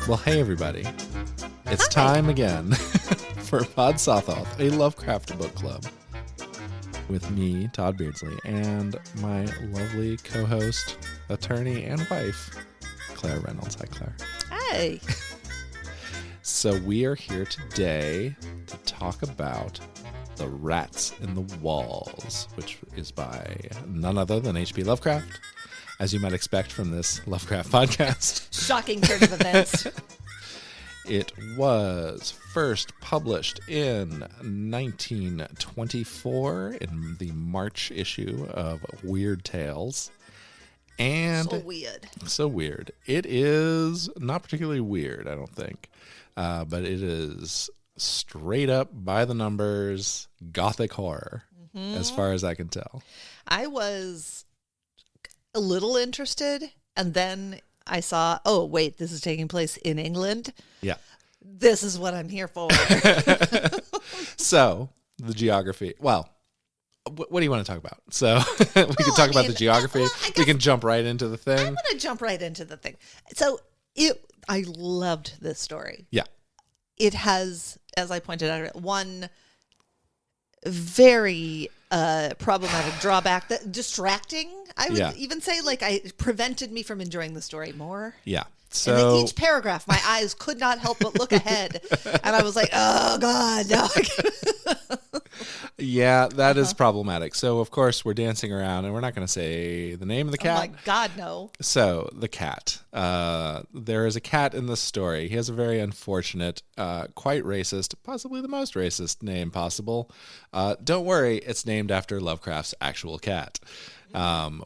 Well, hey everybody. It's time again for Pod Sothoth, a Lovecraft book club. With me, Todd Beardsley, and my lovely co-host, attorney, and wife, Claire Reynolds. Hi, Claire. Hey. So we are here today to talk about The Rats in the Walls, which is by none other than H.P. Lovecraft, as you might expect from this Lovecraft podcast. Shocking turn of events. It was first published in 1924 in the March issue of Weird Tales. And So weird. It is not particularly weird, I don't think. But it is straight up by the numbers gothic horror, as far as I can tell. I was a little interested, and then I saw, oh, wait, this is taking place in England. Yeah. This is what I'm here for. So, the geography. Well, what do you want to talk about? So, we can talk about the geography. We can jump right into the thing. I'm going to jump right into the thing. So, I loved this story. Yeah. It has, as I pointed out, one very problematic drawback, that distracting, I would even say, prevented me from enjoying the story more. Yeah. So, and in each paragraph, my eyes could not help but look ahead. And I was like, oh, God, no. Yeah, that is problematic. So, of course, we're dancing around, and we're not going to say the name of the cat. Oh, my God, no. So, the cat. There is a cat in this story. He has a very unfortunate, quite racist, possibly the most racist name possible. Don't worry, it's named after Lovecraft's actual cat,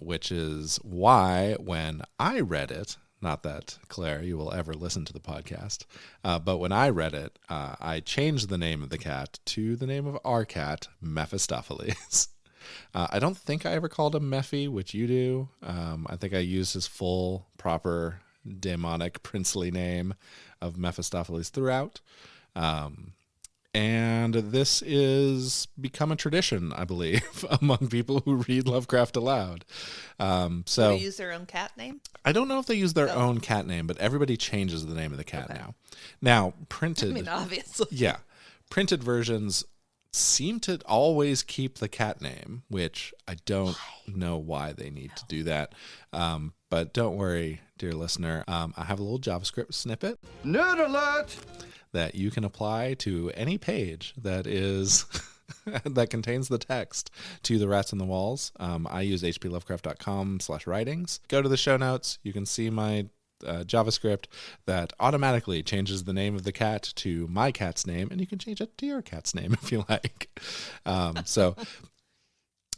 which is why when I read it, not that, Claire, you will ever listen to the podcast, but when I read it, I changed the name of the cat to the name of our cat, Mephistopheles. I don't think I ever called him Mephi, which you do. I think I used his full, proper, demonic, princely name of Mephistopheles throughout. And this is become a tradition, I believe, among people who read Lovecraft aloud. Do they use their own cat name? I don't know if they use their own cat name, but everybody changes the name of the cat now. Now, printed... I mean, obviously. Yeah. Printed versions seem to always keep the cat name, which I don't know why they need to do that. But don't worry, dear listener. I have a little JavaScript snippet. Nerd alert! That you can apply to any page that is that contains the text to The Rats in the Walls. I use hplovecraft.com/writings. Go to the show notes. You can see my JavaScript that automatically changes the name of the cat to my cat's name, and you can change it to your cat's name if you like. So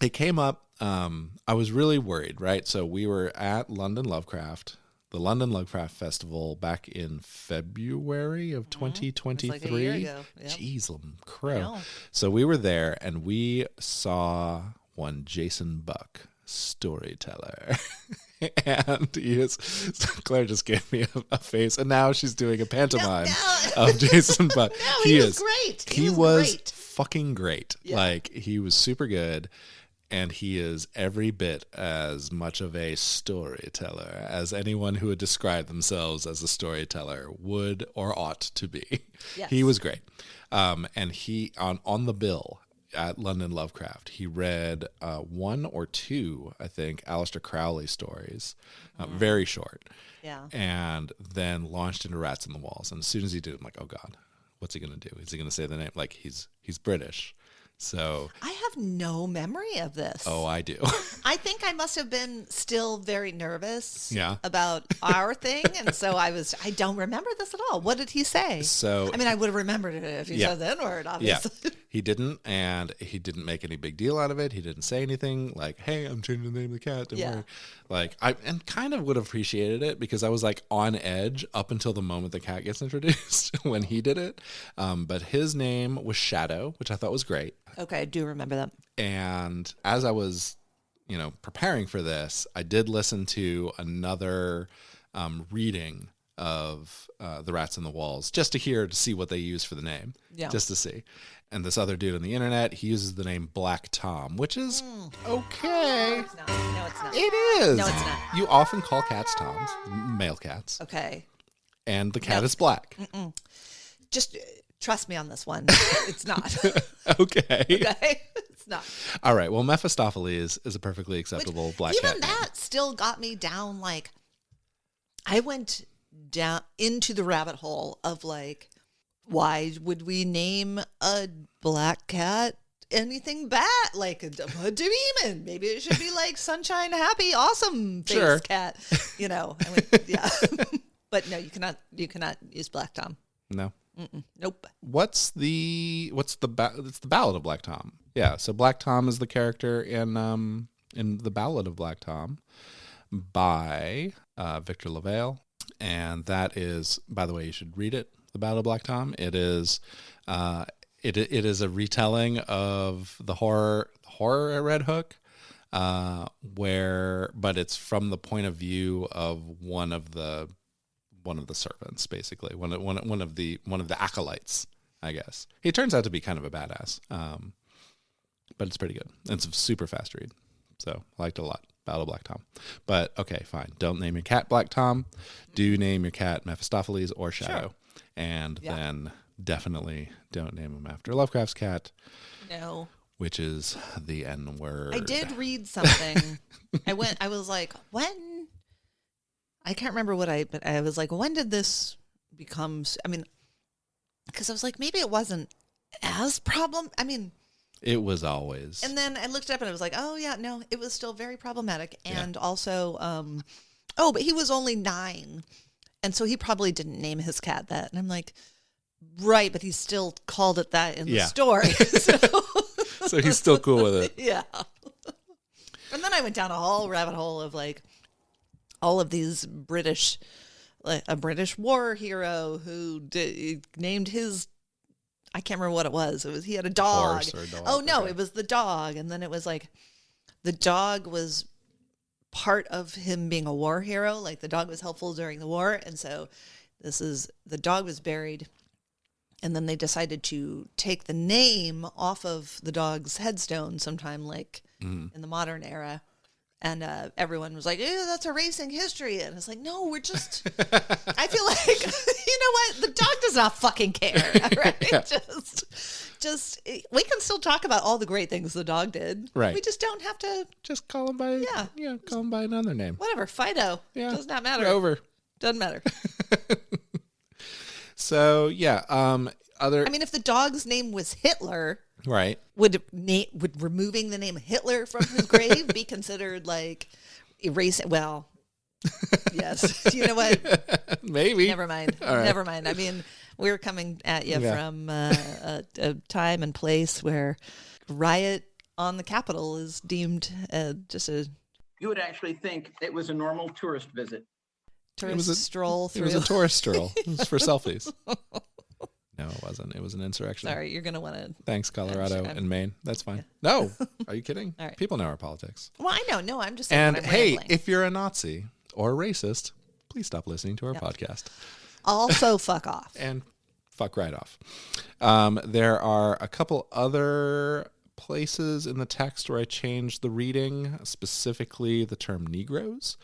it came up. I was really worried, right? So we were at London Lovecraft, the London Lovecraft Festival, back in February of 2023. Like a year ago. Yep. Jeez, crow. So we were there, and we saw one Jason Buck, storyteller. And Claire just gave me a face, and now she's doing a pantomime of Jason Buck. No, he was great. He was fucking great. Yeah. Like, he was super good. And he is every bit as much of a storyteller as anyone who would describe themselves as a storyteller would or ought to be. Yes. He was great. And he, on the bill at London Lovecraft, he read one or two, I think, Aleister Crowley stories, very short. Yeah. And then launched into Rats in the Walls. And as soon as he did, I'm like, oh God, what's he going to do? Is he going to say the name? Like, he's British. So I have no memory of this. Oh, I do. I think I must have been still very nervous about our thing. And so I don't remember this at all. What did he say? So, I mean, I would have remembered it if he said the N-word, obviously. Yeah. He didn't, and he didn't make any big deal out of it. He didn't say anything like, hey, I'm changing the name of the cat. Don't worry. Like, and kind of would have appreciated it because I was like on edge up until the moment the cat gets introduced when he did it. But his name was Shadow, which I thought was great. Okay, I do remember that. And as I was, preparing for this, I did listen to another reading of The Rats in the Walls just to see what they use for the name. Yeah. Just to see. And this other dude on the internet, he uses the name Black Tom, which is okay. No, it's not. No, it's not. It is. No, it's not. You often call cats Toms, male cats. Okay. and the cat is black. Just trust me on this one. It's not. Okay. Okay? It's not. All right. Well, Mephistopheles is a perfectly acceptable black cat. Even that still got me down. Like, I went down into the rabbit hole of like, why would we name a black cat anything bad? Like a demon? Maybe it should be like Sunshine, Happy, Awesome Face Sure. Cat. You know, I went, yeah. But no, you cannot use Black Tom. No. Nope. It's the Ballad of Black Tom. Yeah. So Black Tom is the character in the Ballad of Black Tom by Victor LaValle, and that is, by the way, you should read it. The Ballad of Black Tom. It is it is a retelling of the horror at Red Hook, but it's from the point of view of one of the servants, basically one of the acolytes, I guess. He turns out to be kind of a badass, but it's pretty good. It's a super fast read, so I liked it a lot. Battle of Black Tom. But okay, fine. Don't name your cat Black Tom. Do name your cat Mephistopheles or Shadow. Sure. And then definitely don't name him after Lovecraft's cat. No. Which is the N word. I did read something. I was like, when? I can't remember but I was like, when did this become, because I was like, maybe it wasn't as it was always. And then I looked up and I was like, oh yeah, no, it was still very problematic. And also, but he was only 9. And so he probably didn't name his cat that. And I'm like, right, but he still called it that in the story. So he's still cool with it. Yeah. And then I went down a whole rabbit hole of like all of these a British war hero who named his, I can't remember what it was. He had a dog. Horse or a dog. Oh no, it was the dog. And then it was like the dog was part of him being a war hero. Like the dog was helpful during the war. And so the dog was buried. And then they decided to take the name off of the dog's headstone sometime like in the modern era. And everyone was like, ew, that's erasing history. And it's like, no, we're just, I feel like, you know what? The dog does not fucking care, right? Yeah. Just, we can still talk about all the great things the dog did. Right. We just don't have to. Just call him by, call him by another name. Whatever, Fido. Yeah. Does not matter. Rover. Doesn't matter. So, if the dog's name was Hitler, right, would removing the name Hitler from his grave be considered like erasing? Well, yes. You know what? Maybe. Never mind. Right. Never mind. We're coming at you from a time and place where riot on the Capitol is deemed just a. You would actually think it was a normal tourist visit. Stroll through. It was a tourist stroll. It was for selfies. No, it wasn't. It was an insurrection. Sorry, you're going to want to... Thanks, Colorado and Maine. That's fine. Yeah. No. Are you kidding? All right. People know our politics. Well, I know. No, I'm just saying. And hey, if you're a Nazi or a racist, please stop listening to our podcast. Also, fuck off. And fuck right off. There are a couple other places in the text where I changed the reading, specifically the term Negroes.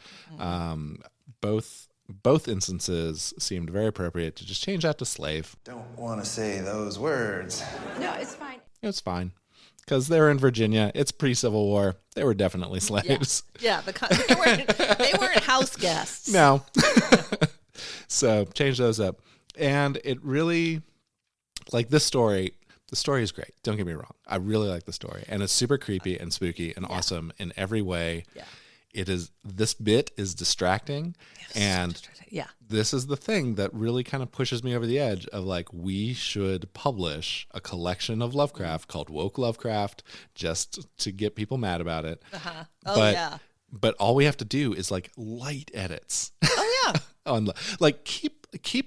Both instances seemed very appropriate to just change that to slave. Don't want to say those words. No, it's fine. It's fine. Because they were in Virginia. It's pre-Civil War. They were definitely slaves. Yeah, they weren't house guests. No. So change those up. And it really, like this story, the story is great. Don't get me wrong. I really like the story. And it's super creepy and spooky and awesome in every way. Yeah. This bit is distracting, and this is the thing that really kind of pushes me over the edge of like, we should publish a collection of Lovecraft called Woke Lovecraft just to get people mad about it. Uh-huh. Oh, But all we have to do is like light edits. Oh yeah. On like keep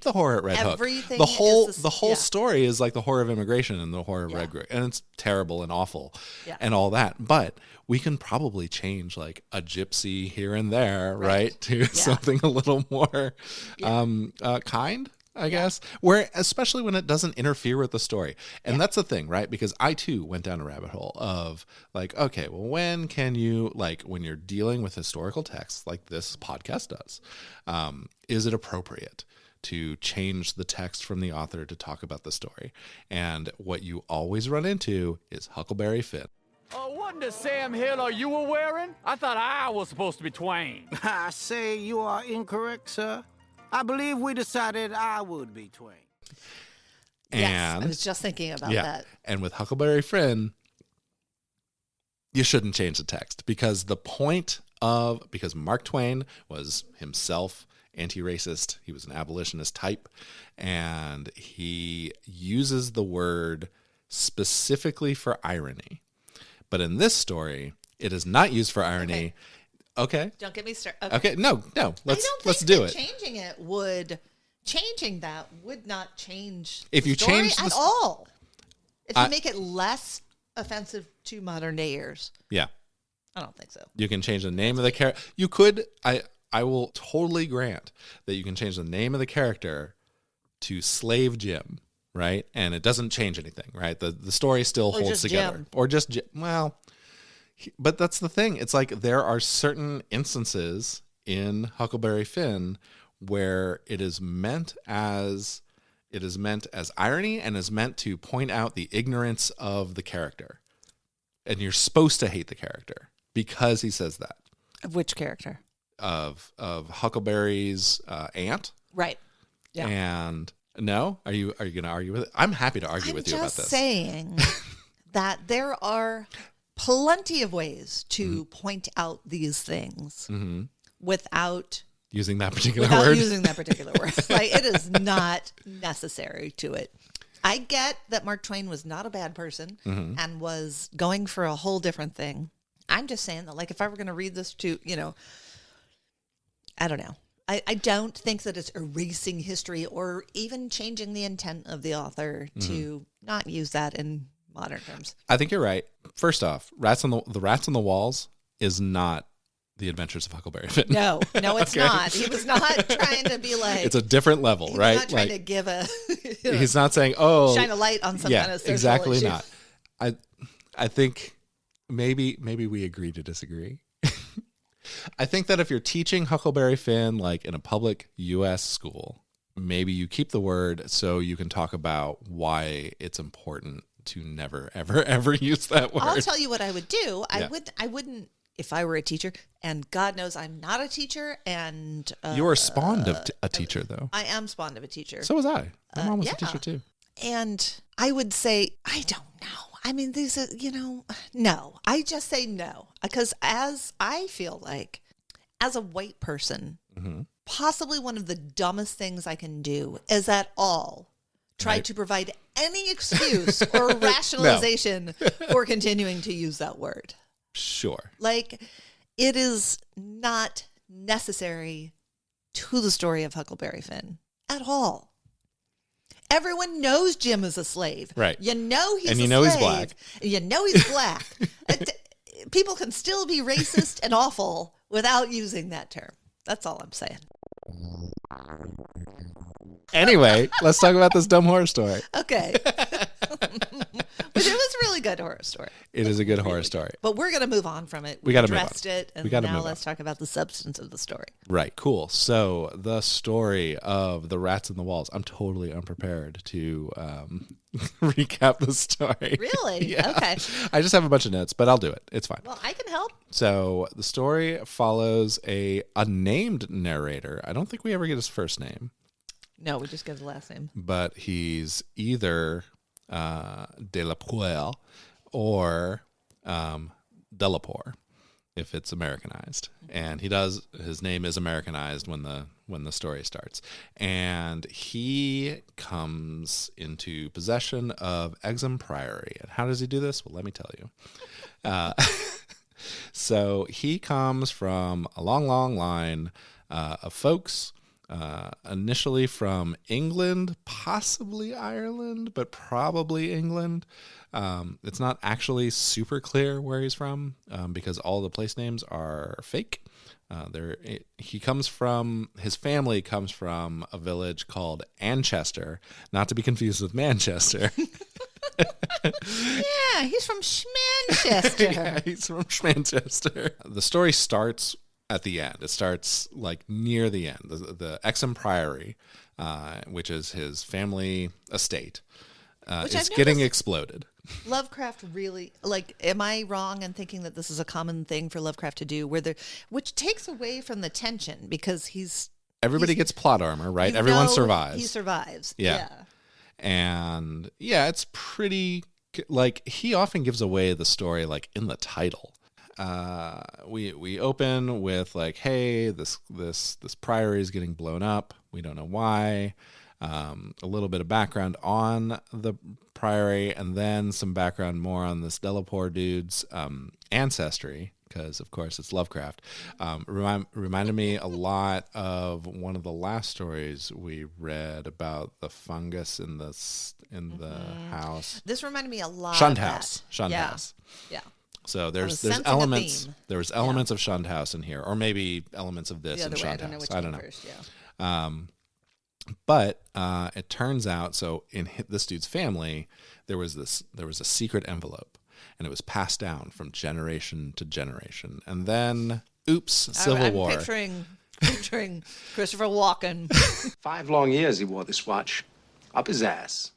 the horror at Red Everything Hook. The whole story is like the horror of immigration and the horror of Red Hook, and it's terrible and awful and all that. But we can probably change like a gypsy here and there, right? To something a little more kind, I guess. Where especially when it doesn't interfere with the story. And that's the thing, right? Because I too went down a rabbit hole of like, okay, well, when can you, like, when you're dealing with historical texts like this podcast does, is it appropriate to change the text from the author to talk about the story. And what you always run into is Huckleberry Finn. Oh, wasn't the Sam Hill you were wearing? I thought I was supposed to be Twain. I say you are incorrect, sir. I believe we decided I would be Twain. Yes, And I was just thinking about that. And with Huckleberry Finn, you shouldn't change the text because because Mark Twain was himself anti-racist. He was an abolitionist type, and he uses the word specifically for irony. But in this story, it is not used for irony. Okay. Don't get me started. Okay. No. Let's do it. Changing that would not change If the you story change at all. If you make it less offensive to modern day ears. Yeah. I don't think so. You can change the name of the character. You could. I will totally grant that you can change the name of the character to Slave Jim, right? And it doesn't change anything, right? The story still holds together. Jim. Or just Jim. Well, but that's the thing. It's like there are certain instances in Huckleberry Finn where it is meant as irony and is meant to point out the ignorance of the character. And you're supposed to hate the character because he says that. Of which character? Of Huckleberry's aunt. Right. Yeah. And no, are you going to argue with it? I'm happy to argue with you about this. I'm just saying that there are plenty of ways to point out these things without using that particular word. Like, it is not necessary to it. I get that Mark Twain was not a bad person and was going for a whole different thing. I'm just saying that, like, if I were going to read this to, I don't know. I don't think that it's erasing history or even changing the intent of the author to not use that in modern terms. I think you're right. First off, the Rats on the Walls is not The Adventures of Huckleberry Finn. No, it's not. He was not trying to be like... It's a different level, he right? Was not trying to give a... He's not saying, oh... Shine a light on some kind of social exactly issue. not. I think maybe we agree to disagree. I think that if you're teaching Huckleberry Finn like in a public U.S. school, maybe you keep the word so you can talk about why it's important to never, ever, ever use that word. I'll tell you what I would do. I wouldn't, if I were a teacher, and God knows I'm not a teacher, and... you were spawned of a teacher, though. I am spawned of a teacher. So was I. My mom was a teacher, too. And I would say, I don't know. I mean, these are, no. I just say no. Because as I feel like, as a white person, possibly one of the dumbest things I can do is at all try to provide any excuse or rationalization for continuing to use that word. Sure. Like, it is not necessary to the story of Huckleberry Finn at all. Everyone knows Jim is a slave. Right. You know he's a slave. And you know he's black. You know he's black. People can still be racist and awful without using that term. That's all I'm saying. Anyway, let's talk about this dumb horror story. Okay. But it was a really good horror story. It is a good horror story. But we're going to move on from it. We got to move on. Addressed it, and now let's talk about the substance of the story. Right, cool. So the story of the Rats in the Walls. I'm totally unprepared to recap the story. Really? Yeah. Okay. I just have a bunch of notes, but I'll do it. It's fine. Well, I can help. So the story follows a named narrator. I don't think we ever get his first name. No, we just get the last name. But he's either de la Poel or Delapore, if it's Americanized. And his name is Americanized when the story starts. And he comes into possession of Exham Priory. And how does he do this? Well, let me tell you. So he comes from a long, long line of folks, initially from England, possibly Ireland, but probably England. It's not actually super clear where he's from because all the place names are fake. His family comes from a village called Anchester, not to be confused with Manchester. Yeah, he's from Schmanchester. Yeah, he's from Schmanchester. The story starts at the end. It starts like near the end. The Exham Priory which is his family estate, Which is I've getting noticed- exploded. Lovecraft really, like, am I wrong in thinking that this is a common thing for Lovecraft to do, which takes away from the tension because Everybody gets plot armor, right? you Everyone know survives. He survives. Yeah. And yeah, it's pretty, like, he often gives away the story, like, in the title. We open with, like, hey, this priory is getting blown up. We don't know why. A little bit of background on the priory, and then some background more on this Delapore dude's ancestry, because of course it's Lovecraft. Reminded me a lot of one of the last stories we read about the fungus in the house. This reminded me a lot Shunned of House. that. Shunned Yeah. House. Yeah. So was there's sensing a elements. theme. There was elements of Shunned House in here, or maybe elements of this The in other way. I Shunned don't know House. which I came don't know. first. Yeah. But it turns out, so in this dude's family, there was a secret envelope, and it was passed down from generation to generation. And then, oops, Civil I'm War. picturing Christopher Walken. 5 long years he wore this watch. Up his ass.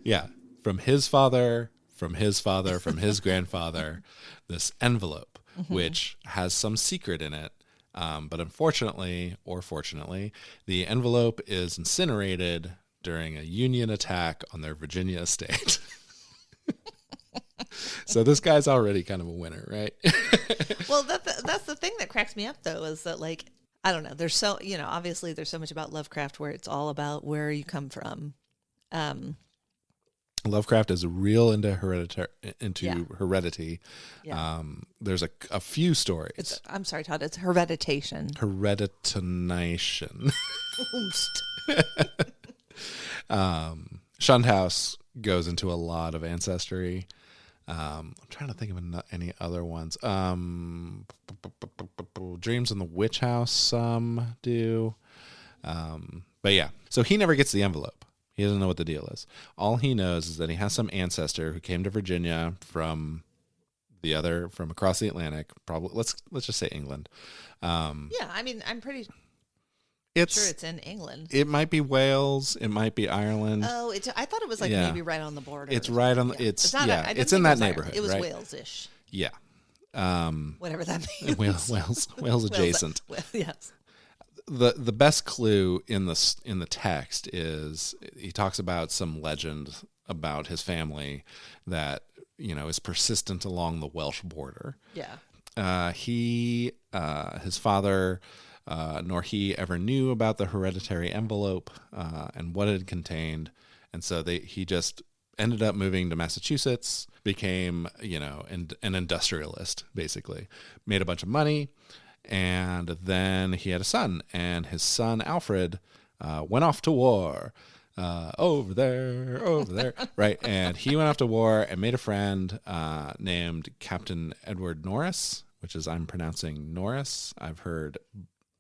Yeah, from his father, from his father, from his grandfather, this envelope, which has some secret in it. But unfortunately, or fortunately, the envelope is incinerated during a Union attack on their Virginia estate. So this guy's already kind of a winner, right? Well, that's the thing that cracks me up, though, is that, like, I don't know. There's obviously there's so much about Lovecraft where it's all about where you come from. Lovecraft is real into heredity. Yeah. There's a few stories. I'm sorry, Todd. It's hereditation. Hereditination. Shunned House goes into a lot of ancestry. I'm trying to think of any other ones. Dreams in the Witch House, some do. But yeah, so he never gets the envelope. He doesn't know what the deal is. All he knows is that he has some ancestor who came to Virginia from across the Atlantic. Probably let's just say England. Yeah, I mean, I'm pretty sure it's in England. It might be Wales. It might be Ireland. Oh, I thought it was like maybe right on the border. It's right on. Yeah. It's not, yeah. I didn't It's think in it that was Ireland. neighborhood. It was right? Wales-ish. Yeah. Whatever that means. Wales adjacent. Yes. The best clue in the text is he talks about some legend about his family that is persistent along the Welsh border. Yeah. His father nor he ever knew about the hereditary envelope and what it contained, and so he just ended up moving to Massachusetts, became an industrialist, basically, made a bunch of money. And then he had a son, and his son, Alfred, went off to war over there, right? And he went off to war and made a friend named Captain Edward Norris, which is, I'm pronouncing Norris. I've heard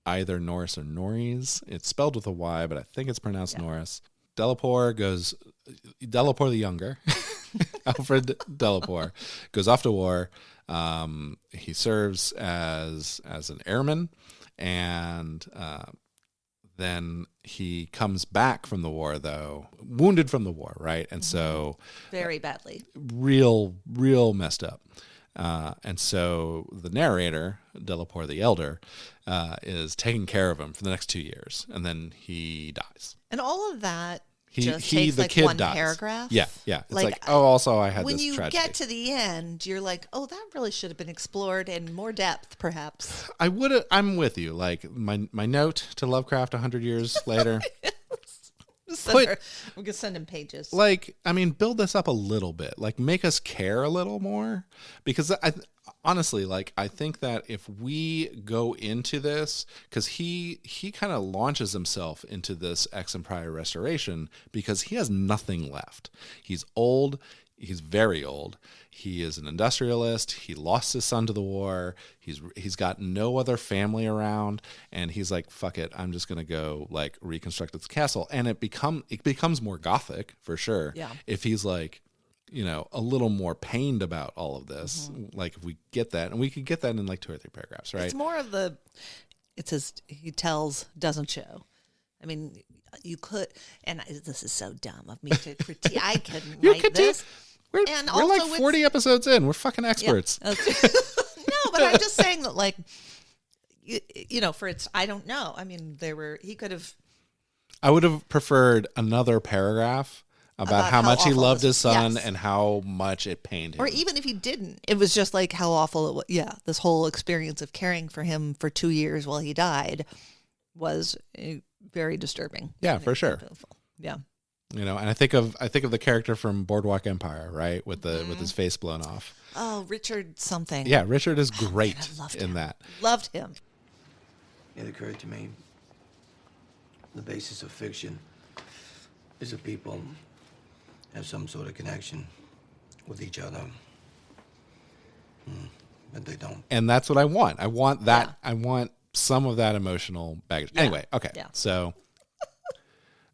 either Norris or Norris. It's spelled with a Y, but I think it's pronounced Norris. Delapore the younger, Alfred Delapore, goes off to war. He serves as an airman, and then he comes back from the war, though wounded from the war, right? And so very badly, real messed up. And so the narrator, Delapore the Elder, is taking care of him for the next 2 years, and then he dies. and all of that The takes like kid one dies. paragraph. Yeah. It's like, also I had when this you tragedy. get to the end, you're like, oh, that really should have been explored in more depth, perhaps. I'm with you. Like my note to Lovecraft 100 years later. We're gonna send him pages. Build this up a little bit. Like, make us care a little more, because honestly, I think that if we go into this, because he kind of launches himself into this Ex and Prior restoration because he has nothing left. He's old. He's very old. He is an industrialist. He lost his son to the war. He's got no other family around, and he's like, fuck it, I'm just gonna go reconstruct this castle. And it becomes more gothic for sure. Yeah. If he's a little more pained about all of this, if we get that, and we could get that in 2 or 3 paragraphs, right? It's more of he tells, doesn't show. I mean, you could, and this is so dumb of me to critique. I couldn't write this. We're like 40 episodes in. We're fucking experts. Yeah, no, but I'm just saying that, like, I don't know. I mean, he could have. I would have preferred another paragraph about how much he loved his son and how much it pained him. Or even if he didn't, it was just like how awful it was. Yeah, this whole experience of caring for him for 2 years while he died was very disturbing. Yeah, for sure. Painful. Yeah. And I think of the character from Boardwalk Empire, right, with his face blown off. Oh, Richard something. Yeah, Richard is great in that. Loved him. It occurred to me, the basis of fiction is that people have some sort of connection with each other, but they don't. And that's what I want. I want that. Yeah. I want some of that emotional baggage. Yeah. Anyway, okay. Yeah. So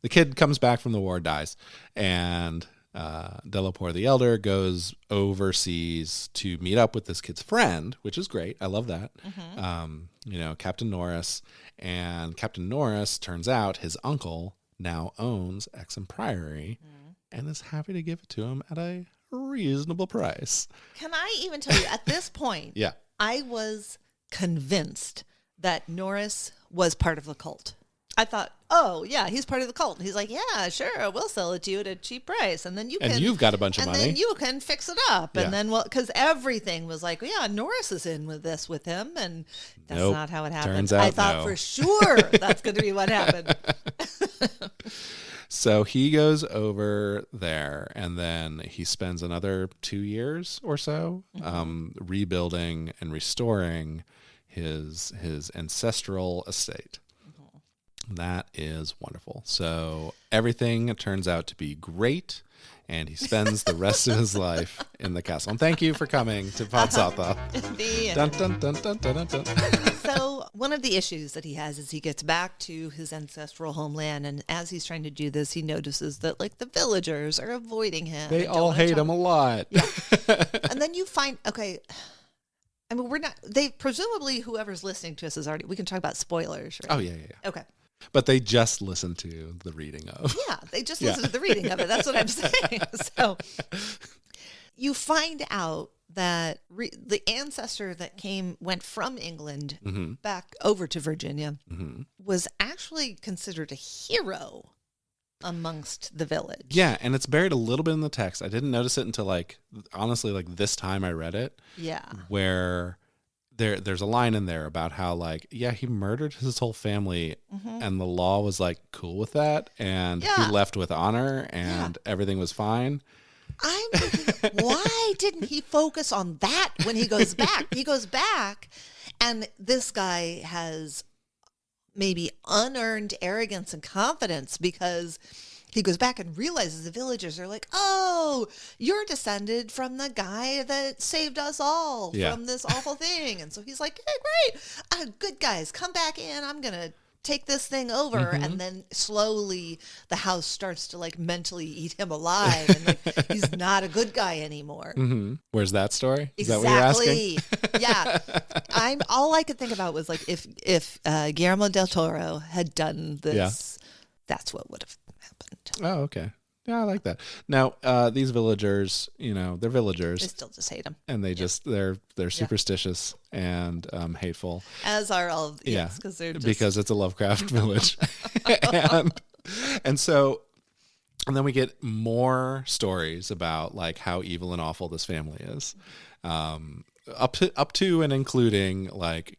the kid comes back from the war, dies, and Delapore the Elder goes overseas to meet up with this kid's friend, which is great. I love that. Mm-hmm. Captain Norris. And Captain Norris, turns out his uncle now owns Exham Priory and is happy to give it to him at a reasonable price. Can I even tell you, at this point, yeah, I was convinced that Norris was part of the cult. I thought, oh, yeah, he's part of the cult. And he's like, yeah, sure, we'll sell it to you at a cheap price. And then you've got a bunch of money. And then you can fix it up. Yeah. And then, because everything was like, yeah, Norris is in with him. And that's not how it happened. Turns out, I thought for sure that's going to be what happened. So he goes over there, and then he spends another 2 years or so rebuilding and restoring his ancestral estate. That is wonderful. So everything turns out to be great, and he spends the rest of his life in the castle. And thank you for coming to Pod Southpaw. Dun, dun, dun, dun, dun, dun. So one of the issues that he has is he gets back to his ancestral homeland, and as he's trying to do this, he notices that, like, the villagers are avoiding him. They all hate him a lot. Yeah. And then you find, okay, I mean, presumably whoever's listening to us is already, we can talk about spoilers, right? Oh, yeah. Okay. But they just listen to the reading of. Yeah, they just listen to the reading of it. That's what I'm saying. So you find out that the ancestor that went from England back over to Virginia was actually considered a hero amongst the village. Yeah, and it's buried a little bit in the text. I didn't notice it until, honestly, this time I read it. Yeah. Where there's a line in there about how, he murdered his whole family and the law was cool with that, and he left with honor and everything was fine. I'm thinking, why didn't he focus on that when he goes back? He goes back, and this guy has maybe unearned arrogance and confidence because he goes back and realizes the villagers are like, oh, you're descended from the guy that saved us all from this awful thing. And so he's like, hey, great. Good guys, come back in. I'm going to take this thing over. And then slowly the house starts to mentally eat him alive. And he's not a good guy anymore. Where's that story? Is exactly. that what you're asking? Yeah. All I could think about was if Guillermo del Toro had done this, that's what would have happened. Oh, okay. Yeah, I like that. Now, these villagers, they're villagers. They still just hate them. And they they're superstitious and hateful. As are all of because they're just... because it's a Lovecraft village. and then we get more stories about how evil and awful this family is. Up to and including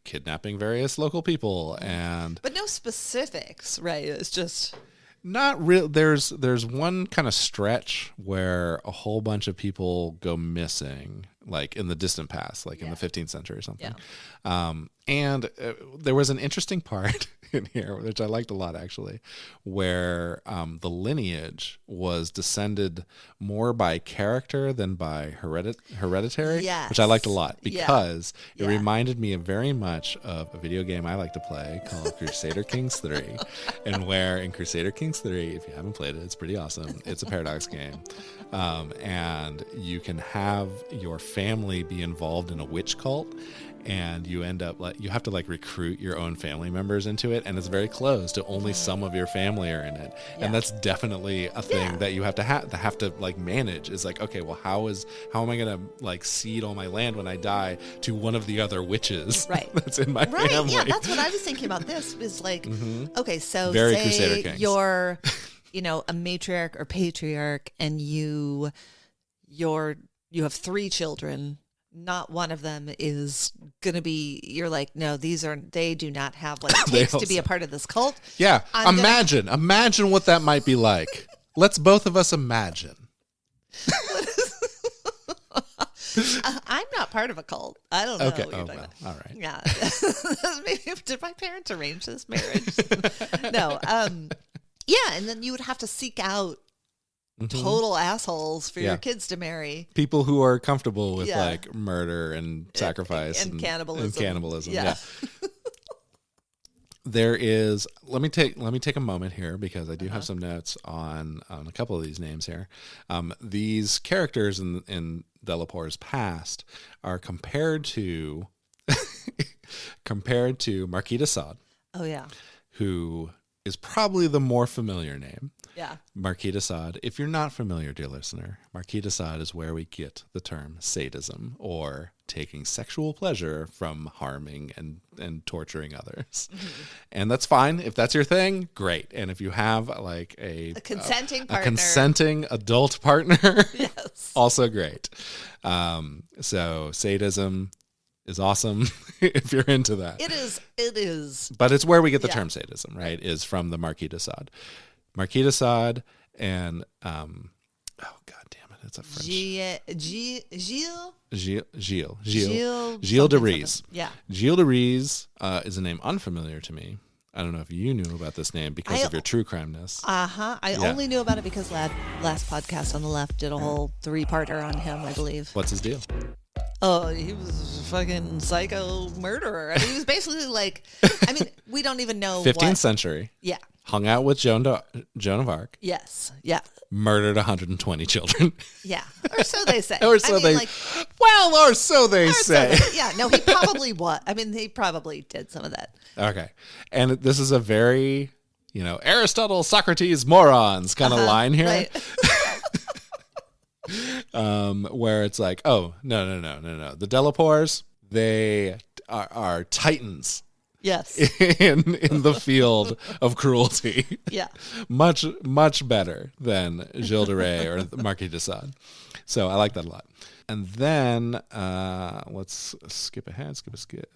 kidnapping various local people but no specifics, right? It's just not real. There's one kind of stretch where a whole bunch of people go missing, in the distant past, in the 15th century or something. Yeah. And there was an interesting part in here, which I liked a lot, actually, where the lineage was descended more by character than by hereditary, which I liked a lot because it reminded me very much of a video game I like to play called Crusader Kings 3, and where in Crusader Kings 3, if you haven't played it, it's pretty awesome. It's a Paradox game. and you can have your family be involved in a witch cult, and you end up you have to recruit your own family members into it, and it's very closed to only some of your family are in it. And that's definitely a thing that you have to manage, is okay, well, how am I gonna cede all my land when I die to one of the other witches that's in my family? Yeah, that's what I was thinking about. This is okay, so Very say Crusader Kings. you're a matriarch or patriarch, and you have 3 children. Not one of them is gonna be. You're no, they do not have what it takes to be a part of this cult. Yeah, imagine what that might be like. Let's both of us imagine. I'm not part of a cult. I don't know. Okay. What you're talking Well, about. all right. Yeah. Maybe did my parents arrange this marriage? No. Yeah, and then you would have to seek out total assholes for your kids to marry. People who are comfortable with murder and sacrifice and cannibalism. And cannibalism. Yeah. There is. Let me take a moment here, because I do have some notes on a couple of these names here. These characters in Delaporte's past are compared to Marquis de Sade. Oh yeah. Who is probably the more familiar name. Yeah. Marquis de Sade. If you're not familiar, dear listener, Marquis de Sade is where we get the term sadism, or taking sexual pleasure from harming and torturing others. And that's fine. If that's your thing, great. And if you have a consenting partner, a consenting adult partner, yes, also great. So sadism is awesome if you're into that. It is. But it's where we get the term sadism, right? Is from the Marquis de Sade. Marquis de Sade and oh god damn it, it's a French. Gilles de Ries. Yeah. Gilles de Ries is a name unfamiliar to me. I don't know if you knew about this name because of your true crime-ness. I only knew about it because last podcast on the left did a whole 3-parter on him, I believe. What's his deal? Oh, he was a fucking psycho murderer. I mean, he was basically we don't even know 15th century. Yeah. Hung out with Joan of Arc. Yes. Yeah. Murdered 120 children. Yeah. Or so they say. Or so they say. Yeah. No, he probably was. I mean, he probably did some of that. Okay. And this is a very, Aristotle, Socrates, morons kind of line here. Right. Where it's no. The Delapores, they are titans. Yes. In the field of cruelty. Yeah. Much better than Gilles de Rais or the Marquis de Sade. So I like that a lot. And then let's skip ahead.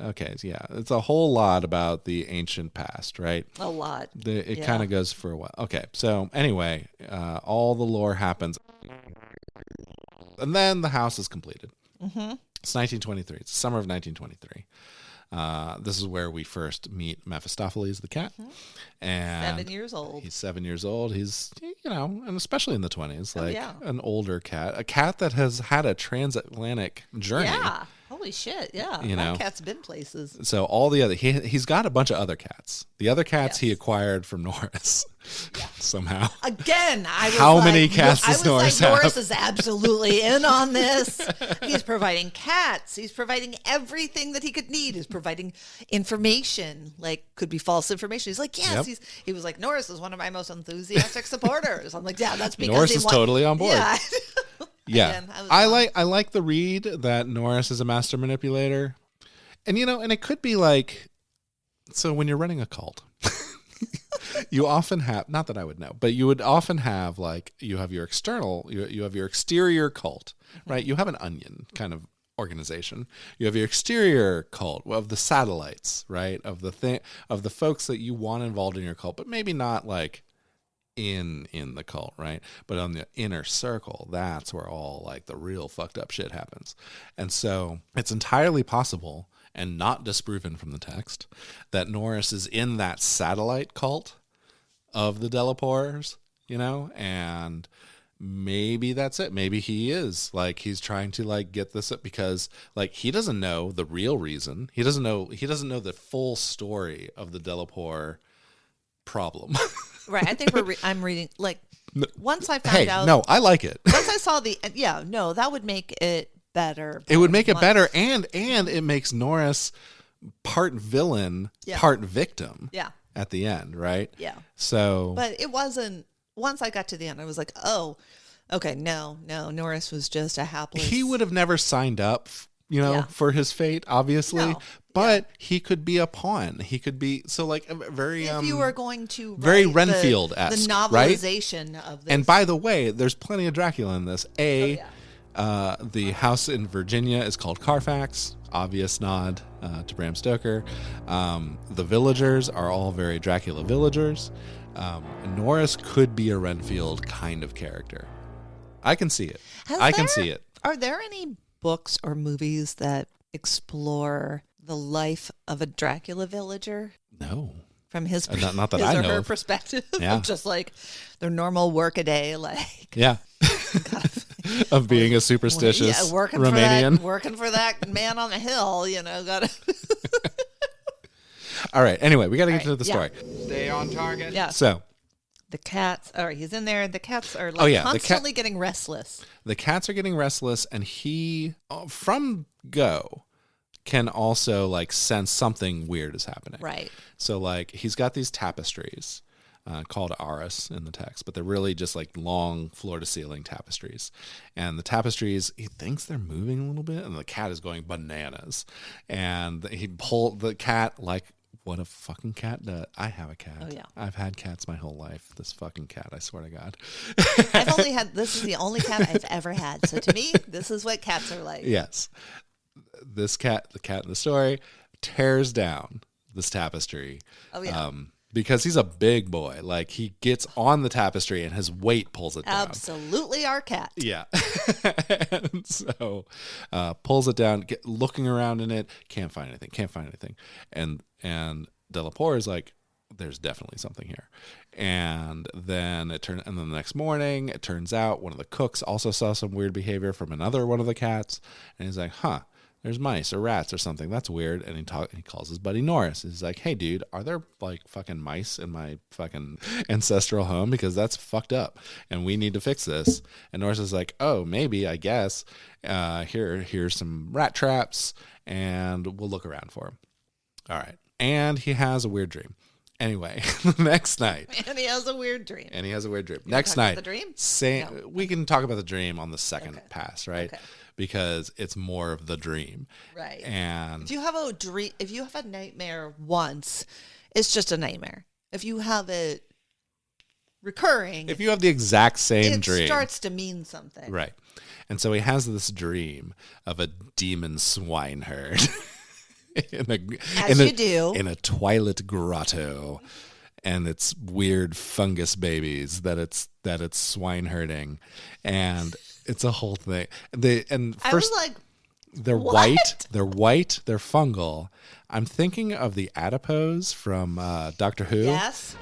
Okay, so yeah, it's a whole lot about the ancient past, right? A lot. It kind of goes for a while. Okay, so anyway, all the lore happens. And then the house is completed. Mm-hmm. It's 1923. It's the summer of 1923. This is where we first meet Mephistopheles the cat. Mm-hmm. And 7 years old. He's 7 years old. He's, and especially in the 20s, an older cat. A cat that has had a transatlantic journey. Yeah. Holy shit. Yeah. That cat's been places. So all the other, he's got a bunch of other cats. The other cats he acquired from Norris somehow. Again, I was how many cats does Norris have? Norris is absolutely in on this. He's providing cats. He's providing everything that he could need. He's providing information, could be false information. He's yes. Yep. He was Norris is one of my most enthusiastic supporters. I'm yeah, that's because Norris is totally on board. Yeah. Yeah, Again, I like the read that Norris is a master manipulator, and and it could be so when you're running a cult, you often have, not that I would know, but you would often have you have your external, you have your exterior cult, right? You have an onion kind of organization. You have your exterior cult of the satellites, right? Of the folks that you want involved in your cult, but maybe not in the cult, right? But on the inner circle, that's where all the real fucked up shit happens. And so it's entirely possible and not disproven from the text that Norris is in that satellite cult of the Delapores, and maybe that's it. Maybe he is he's trying to get this up because he doesn't know the real reason. He doesn't know the full story of the Delapore problem. Right. I think I'm reading like once I found Hey, out. no, I like it. Once I saw that would make it better. It would make it better, and it makes Norris part villain, part victim. Yeah. At the end, right? Yeah. So, but it wasn't. Once I got to the end, I was like, oh, okay, no, Norris was just a hapless. He would have never signed up, for his fate, obviously. No. But he could be a pawn. He could be like a very. If you were going to very write Renfield-esque, the novelization of this. And by the way, there's plenty of Dracula in this. The house in Virginia is called Carfax. Obvious nod to Bram Stoker. The villagers are all very Dracula villagers. Norris could be a Renfield kind of character. I can see it. I can see it. Are there any books or movies that explore the life of a Dracula villager? No. From his, not that his I or know her of. perspective, Yeah. Just like their normal work a day, like Yeah. Of being a superstitious Romanian. working for that man on the hill, got to. All right. Anyway, we got to get to the story. Stay on target. Yeah. So The cats, all right, he's in there. The cats are like constantly getting restless. The cats are getting restless, and he, from go, can also like sense something weird is happening. Right. So like he's got these tapestries called aras in the text, but they're really just like long floor to ceiling tapestries. And the tapestries, he thinks they're moving a little bit, and the cat is going bananas. And he pulled the cat like what a fucking cat does. I have a cat. Oh, yeah. I've had cats my whole life. This fucking cat, I swear to God. This is the only cat I've ever had. So to me, this is what cats are like. Yes. This cat, the cat in the story, tears down this tapestry. Oh, yeah. Because he's a big boy. Like, he gets on the tapestry and his weight pulls it down. Absolutely our cat. Yeah. And so pulls it down, looking around in it, can't find anything. And Delaporte is like, there's definitely something here. And then the next morning, it turns out one of the cooks also saw some weird behavior from another one of the cats. And he's like, there's mice or rats or something. That's weird. And he calls his buddy Norris. He's like, hey, dude, are there like fucking mice in my fucking ancestral home? Because that's fucked up and we need to fix this. And Norris is like, oh, maybe, I guess. Here's some rat traps and we'll look around for him. All right. And he has a weird dream. Anyway, the next night. And he has a weird dream. Next night. The dream? We can talk about the dream on the second pass, right? Okay. Because it's more of the dream. Right. And if you have a nightmare once, it's just a nightmare. If you have it recurring, if you have the exact same dream, it starts to mean something. Right. And so he has this dream of a demon swineherd in a twilight grotto. And it's weird fungus babies that it's swineherding, and it's a whole thing. They're what? white, they're fungal. I'm thinking of the adipose from Doctor Who. Yes.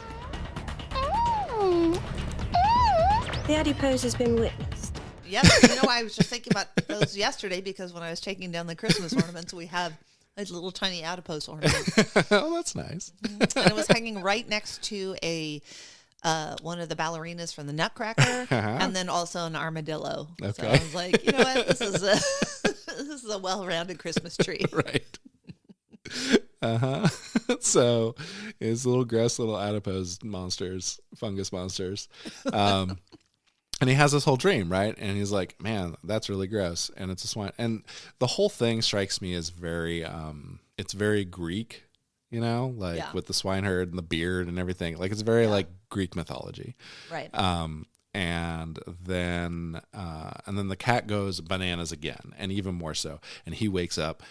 The adipose has been witnessed. Yes, I was just thinking about those yesterday because when I was taking down the Christmas ornaments, we have a little tiny adipose ornament. Oh, that's nice. And it was hanging right next to one of the ballerinas from the Nutcracker, and then also an armadillo. Okay. So I was like, you know what, this is a well-rounded Christmas tree. Right. So it's little gross little adipose monsters, fungus monsters. And he has this whole dream, right? And he's like, man, that's really gross. And it's a swine. And the whole thing strikes me as very, it's very Greek, with the swineherd and the beard and everything. Like, it's very like Greek mythology. Right. And then the cat goes bananas again, and even more so. And he wakes up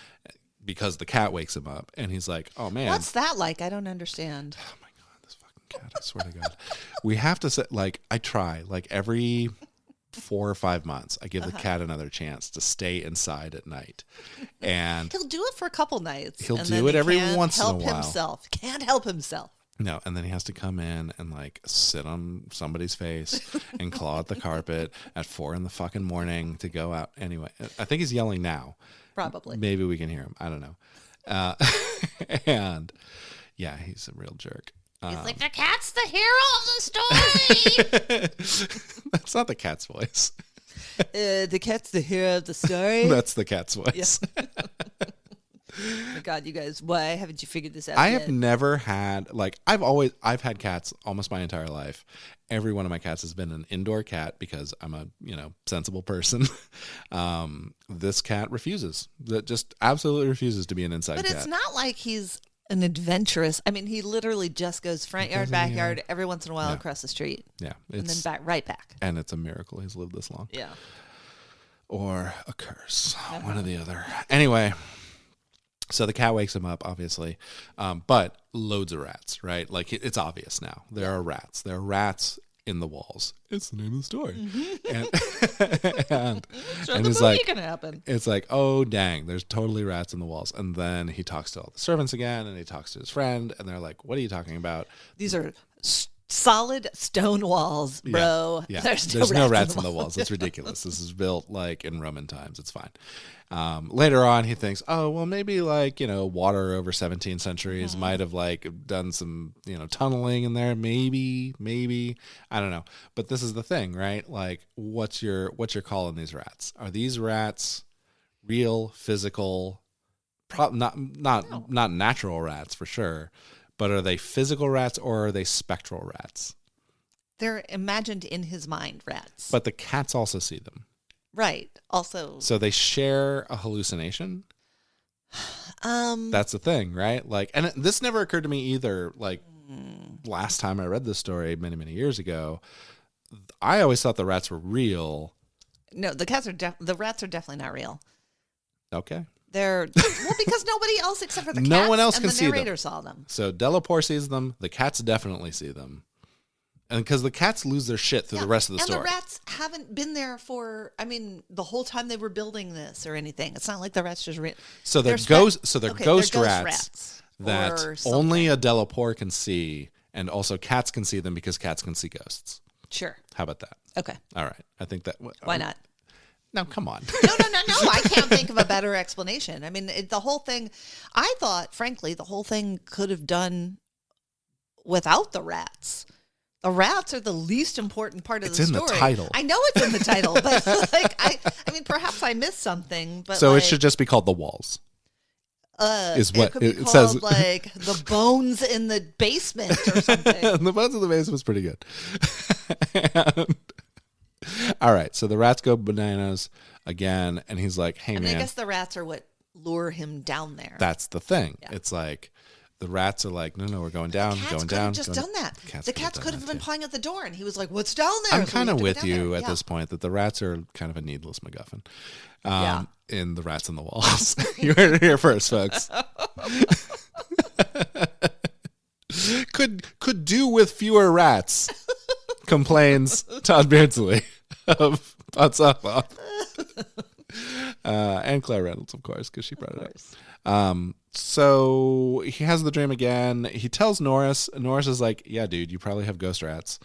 because the cat wakes him up, and he's like, oh man. What's that like? I don't understand. Oh my God, this fucking cat, I swear to God. We have to set, I try, every 4 or 5 months, I give the cat another chance to stay inside at night. And he'll do it for a couple nights. He'll do it every once in a while. Can't help himself. No, and then he has to come in and sit on somebody's face and claw at the carpet at 4 in the fucking morning to go out. Anyway, I think he's yelling now. Probably. Maybe we can hear him. I don't know. And yeah, he's a real jerk. He's like, the cat's the hero of the story. That's not the cat's voice. The cat's the hero of the story. That's the cat's voice. Yeah. Oh God, you guys, why haven't you figured this out I yet? have never had, like, I've had cats almost my entire life. Every one of my cats has been an indoor cat because I'm a, sensible person. This cat refuses. That just absolutely refuses to be an inside cat. But it's not like he's an adventurous. I mean, he literally just goes front yard, backyard, every once in a while across the street. Yeah. And then right back. And it's a miracle he's lived this long. Yeah. Or a curse. One or the other. Anyway. So the cat wakes him up, obviously, but loads of rats, right? Like, it's obvious now. There are rats. There are rats in the walls. It's the name of the story. Mm-hmm. And it's like, gonna happen. It's like, oh, dang, there's totally rats in the walls. And then he talks to all the servants again, and he talks to his friend, and they're like, what are you talking about? These are solid stone walls, bro. Yeah. There's no rats in the walls. It's ridiculous. This is built like in Roman times. It's fine. Later on, he thinks, oh, well, maybe like, water over 17 centuries might have like done some, tunneling in there. Maybe, I don't know. But this is the thing, right? Like, what's your call on these rats? Are these rats real, physical, not natural rats for sure, but are they physical rats or are they spectral rats? They're imagined in his mind rats. But the cats also see them. Right. Also. So they share a hallucination. That's the thing, right? Like, and this never occurred to me either. Like, last time I read this story many, many years ago, I always thought the rats were real. No, the rats are definitely not real. Okay. They're because nobody else except for the cats no one else and can the see narrator them. saw them. So Delaporte sees them. The cats definitely see them. And because the cats lose their shit through the rest of the story. And the rats haven't been there the whole time they were building this or anything. It's not like the rats just... So they're ghost rats that only a Delaporte can see, and also cats can see them because cats can see ghosts. Sure. How about that? Okay. All right. I think that... Why not? No, come on. No. I can't think of a better explanation. I mean, the whole thing... I thought, frankly, the whole thing could have done without the rats. The rats are the least important part of the story. It's in the title. I know it's in the title, but like I mean, perhaps I missed something. But so it should just be called The Walls. Is what it could be called, says? Like The Bones in the Basement or something. The Bones in the Basement was pretty good. All right, so the rats go bananas again, and he's like, "Hey, man." I guess the rats are what lure him down there. That's the thing. Yeah. It's like. The rats are like, no, we're going down, going down. The cats could have just done that. The cats could have been pawing at the door, and he was like, "What's down there?" I'm kind of with you at this point that the rats are kind of a needless MacGuffin. In The Rats in the Walls. You heard it here first, folks. Could do with fewer rats, complains Todd Beardsley of Podsaw. And Claire Reynolds, of course, because she brought it up. So he has the dream again. He tells Norris. Norris is like, "Yeah, dude, you probably have ghost rats,"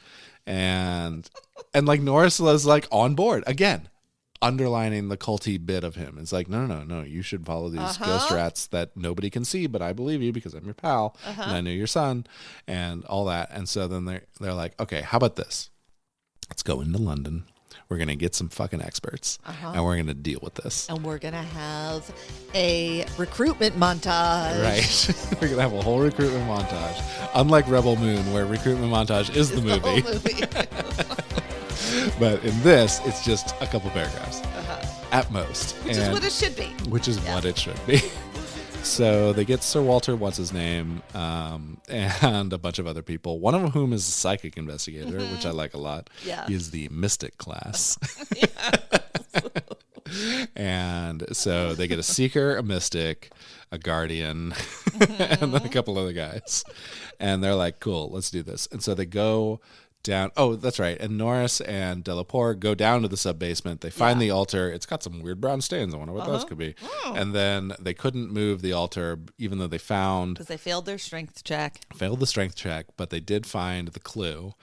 and like Norris was like on board again, underlining the culty bit of him. It's like, no, you should follow these ghost rats that nobody can see, but I believe you because I'm your pal and I know your son and all that. And so then they're like, okay, how about this? Let's go into London. We're going to get some fucking experts, and we're going to deal with this. And we're going to have a recruitment montage. Right. We're going to have a whole recruitment montage. Unlike Rebel Moon, where recruitment montage is the movie. The whole movie. But in this, it's just a couple paragraphs at most. Which is what it should be. Which is what it should be. So they get Sir Walter, what's his name, and a bunch of other people, one of whom is a psychic investigator, which I like a lot. Yeah. He's the mystic class. And so they get a seeker, a mystic, a guardian, and then a couple other guys. And they're like, cool, let's do this. And so they go down. Oh, that's right. And Norris and Delaporte go down to the sub-basement. They find the altar. It's got some weird brown stains. I wonder what those could be. Oh. And then they couldn't move the altar, even though they found... Because they failed their strength check. Failed the strength check, but they did find the clue.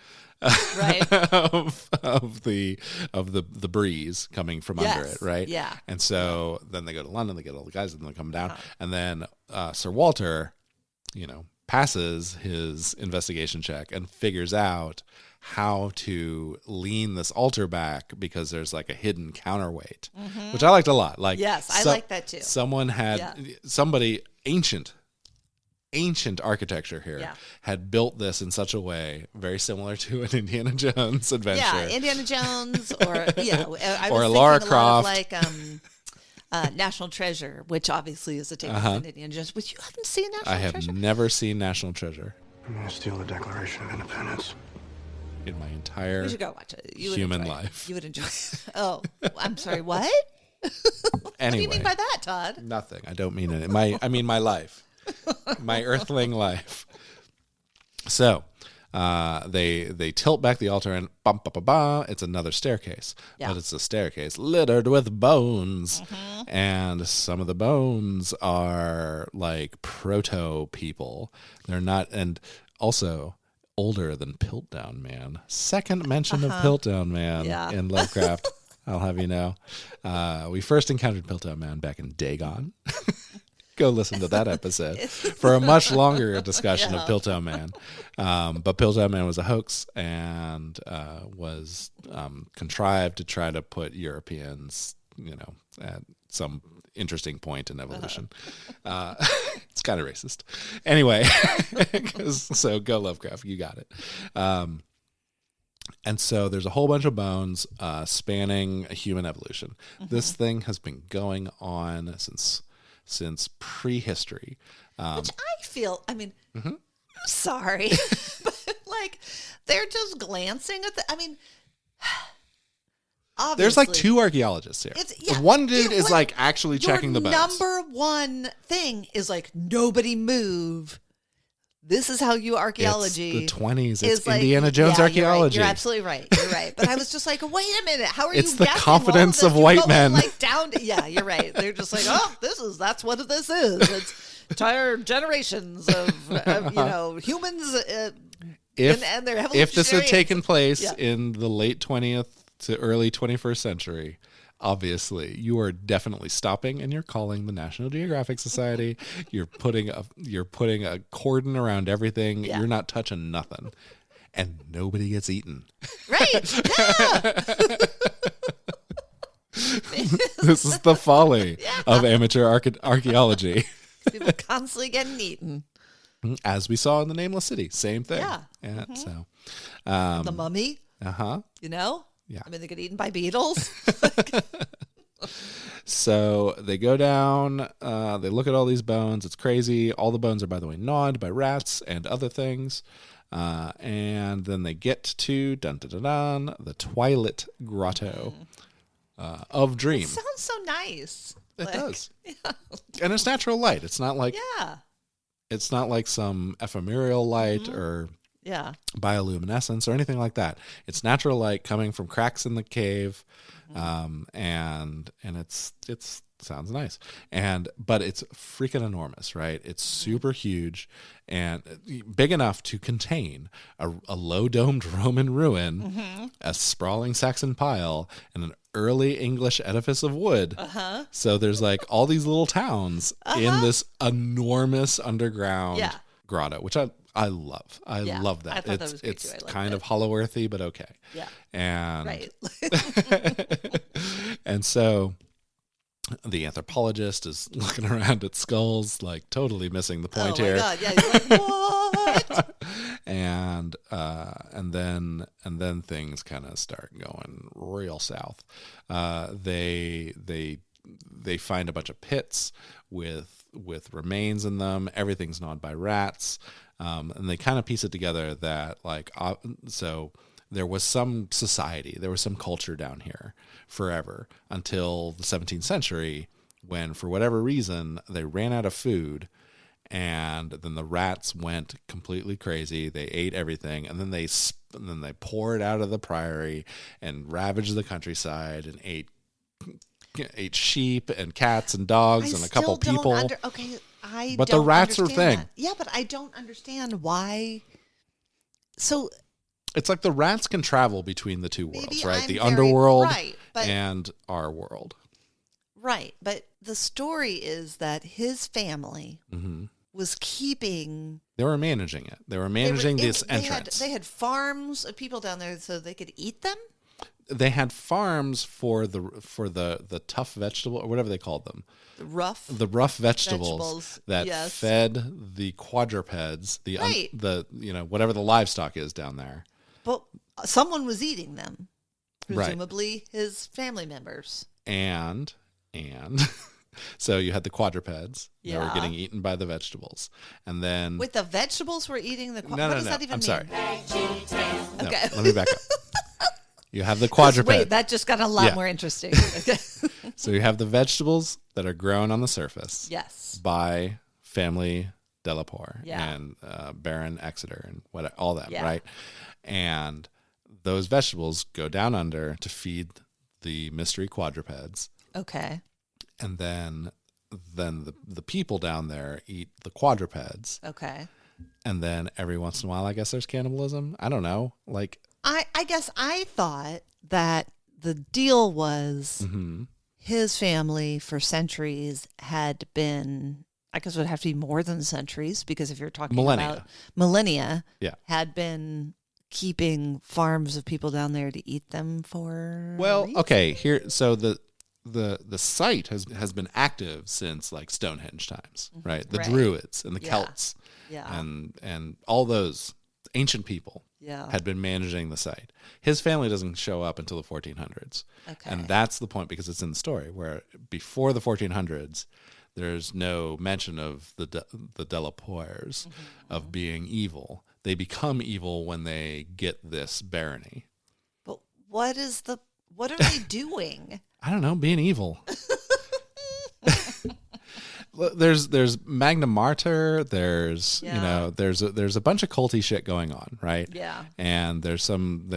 Right. of the breeze coming from under it, right? Yeah. And so then they go to London, they get all the guys, and they come down. And then Sir Walter, passes his investigation check and figures out how to lean this altar back because there's like a hidden counterweight, which I liked a lot. Like, yes, I like that too. Someone had somebody ancient architecture here had built this in such a way very similar to an Indiana Jones adventure. Yeah, Indiana Jones or I or was a Lara thinking a lot of Croft. like National Treasure, which obviously is a take on Indiana Jones, which you haven't seen National I have Treasure. never seen National Treasure I'm gonna steal the Declaration of Independence. in my entire You should go watch it. You would human enjoy life. It. You would enjoy it. Oh, I'm sorry. What? What do Anyway, you mean by that, Todd? nothing. I don't mean it. I mean my life, my earthling life. So they tilt back the altar and bum, ba, ba, ba, it's another staircase, but it's a staircase littered with bones, and some of the bones are like proto people. They're not, and also older than Piltdown Man. Second mention of Piltdown Man in Lovecraft. I'll have you know. We first encountered Piltdown Man back in Dagon. Go listen to that episode for a much longer discussion of Piltdown Man. But Piltdown Man was a hoax and was contrived to try to put Europeans, at some interesting point in evolution. It's kind of racist. Anyway, so go Lovecraft, you got it. And so there's a whole bunch of bones spanning human evolution. This thing has been going on since prehistory. Which I feel, I'm sorry, but like they're just glancing at obviously. There's like two archaeologists here. One dude is like actually checking the bones. Number one thing is like, nobody move. This is how you archaeology. It's the 20s. Is It's like, Indiana Jones archaeology. You're absolutely right. You're right. But I was just like, wait a minute. How are It's you the guessing confidence all of this? white You're men. going, like down to, yeah, you're right. They're just like, oh, that's what this is. It's entire generations of humans. And their if this had evolutionary- taken place in the late 20th to early 21st century, obviously you are definitely stopping and you're calling the National Geographic Society. You're putting a cordon around everything. You're not touching nothing, and nobody gets eaten. Right? Yeah. This is the folly of amateur archaeology. People constantly getting eaten. As we saw in the Nameless City, same thing. Yeah. So, The Mummy. Yeah. They get eaten by beetles. So they go down, they look at all these bones. It's crazy. All the bones are, by the way, gnawed by rats and other things. And then they get to the Twilight Grotto of Dream. It sounds so nice. It does. Yeah. And it's natural light. It's not like it's not like some ephemeral light or bioluminescence or anything like that. It's natural light coming from cracks in the cave, and it's sounds nice. But it's freaking enormous, right? It's super huge and big enough to contain a low-domed Roman ruin, a sprawling Saxon pile, and an early English edifice of wood. So there's like all these little towns in this enormous underground grotto, which I love. I love that. I thought that was great it's too. kind of hollow earthy, but okay. Yeah. And right. and so the anthropologist is looking around at skulls, like totally missing the point here. Oh my god! Yeah, he's like, what? And then things kind of start going real south. They find a bunch of pits with remains in them. Everything's gnawed by rats, and they kind of piece it together that so there was some society, there was some culture down here forever until the 17th century, when for whatever reason they ran out of food. And then the rats went completely crazy. They ate everything, and then they poured out of the priory and ravaged the countryside and ate sheep and cats and dogs and a couple people. But the rats are a thing. Yeah, but I don't understand why. So it's like the rats can travel between the two worlds, right? The very, underworld but, and our world. Right, but the story is that his family was keeping. They were managing it. They were managing this They entrance. had farms of people down there so they could eat them. They had farms for the tough vegetable, or whatever they called them. The rough vegetables that yes. fed the quadrupeds, Right. Whatever the livestock is down there. But someone was eating them, Right. presumably his family members. And so you had the quadrupeds that were Yeah. getting eaten by the vegetables. And then Wait, the vegetables were eating the. no, what no, does no. that even I'm mean? sorry. No, Okay. let me back up. You have the quadruped. Wait, that just got a lot Yeah. more interesting. Okay. So you have the vegetables that are grown on the surface. Yes. By family Delaporte Yeah. and Baron Exeter and all that, Yeah. right? And those vegetables go down under to feed the mystery quadrupeds, Okay. and then the people down there eat the quadrupeds, Okay. and then every once in a while, I guess there's cannibalism. I don't know, like I guess I thought that the deal was his family for centuries had been, I guess it would have to be more than centuries, because if you're talking about millennia, Yeah. had been keeping farms of people down there to eat them for. Okay, here, so the site has been active since like Stonehenge times, right? The Right. Druids and the Yeah. Celts, Yeah. and all those ancient people Yeah. had been managing the site. His family doesn't show up until the 1400s. Okay. And that's the point, because it's in the story where before the 1400s, there's no mention of the Delaportes of being evil. They become evil when they get this barony. But what are they doing? I don't know, being evil. There's Magna Mater. There's there's a bunch of culty shit going on, right? Yeah. And there's some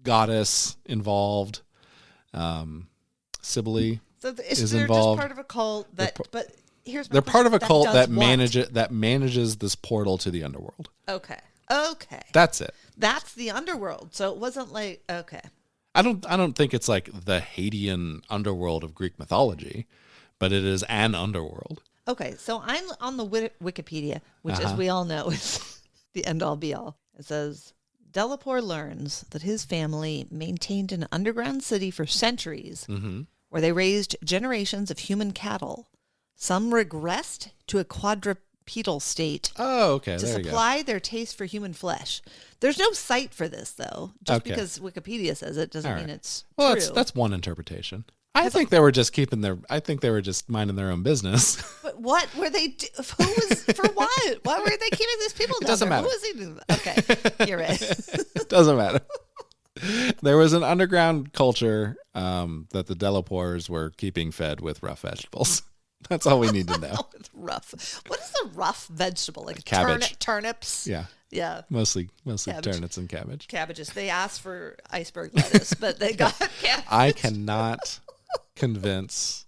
goddess involved. Sibylle is they're involved. just part of a cult that. But here's my They're part of a question, cult does that what? manages this portal to the underworld. Okay. That's it. That's the underworld. So it wasn't like okay. I don't think it's like the Hadean underworld of Greek mythology, but it is an underworld. Okay, so I'm on the Wikipedia, which, as we all know, is the end-all, be-all. It says, Delaporte learns that his family maintained an underground city for centuries where they raised generations of human cattle. Some regressed to a quadrupedal state Oh, okay. to There you go. supply their taste for human flesh. There's no site for this, though. Just Okay. because Wikipedia says it doesn't All mean right. it's Well, true. that's one interpretation. I think they were just minding their own business. But what were they? Who was for what? Why were they keeping these people down doesn't there? matter. Who was he doing that? Okay, you're right. Doesn't matter. There was an underground culture that the Delaportes were keeping fed with rough vegetables. That's all we need to know. It's rough. What is a rough vegetable? Like Cabbage. turnips? Yeah, Yeah. mostly Cabbage. turnips and cabbage. Cabbages. They asked for iceberg lettuce, but they got cabbage. I cannot convince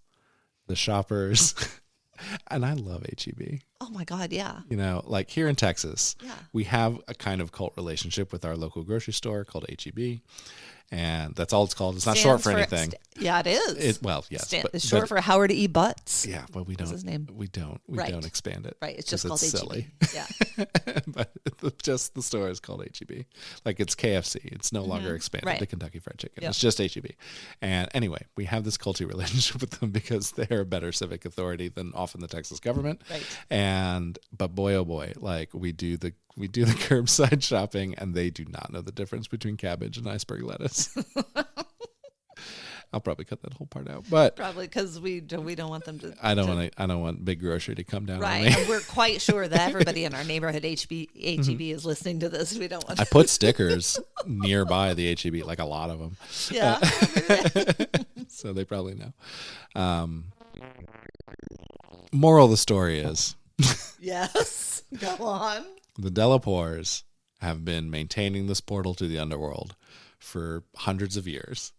the shoppers, and I love HEB. Oh my God, yeah. You know, like here in Texas, Yeah. we have a kind of cult relationship with our local grocery store called HEB, and that's all it's called. It's not short for anything. Yeah, it is. Yes, it's short for Howard E. Butts. yeah, but we don't. his name? We don't Right. expand it. Right. It's just 'cause called silly. HEB. Yeah. But just the store is called HEB. Like it's KFC. It's no longer expanded Right. to Kentucky Fried Chicken. Yep. It's just HEB. And anyway, we have this culty relationship with them because they're a better civic authority than often the Texas government. Right. But boy oh boy, like we do the curbside shopping, and they do not know the difference between cabbage and iceberg lettuce. I'll probably cut that whole part out, but Probably because we don't want them to. I don't want Big Grocery to come down on Right. me. And we're quite sure that everybody in our neighborhood HEB is listening to this. We don't want I put stickers nearby the HEB, like a lot of them. Yeah. So they probably know. Moral of the story is Yes. Go on. the Delaportes have been maintaining this portal to the underworld for hundreds of years,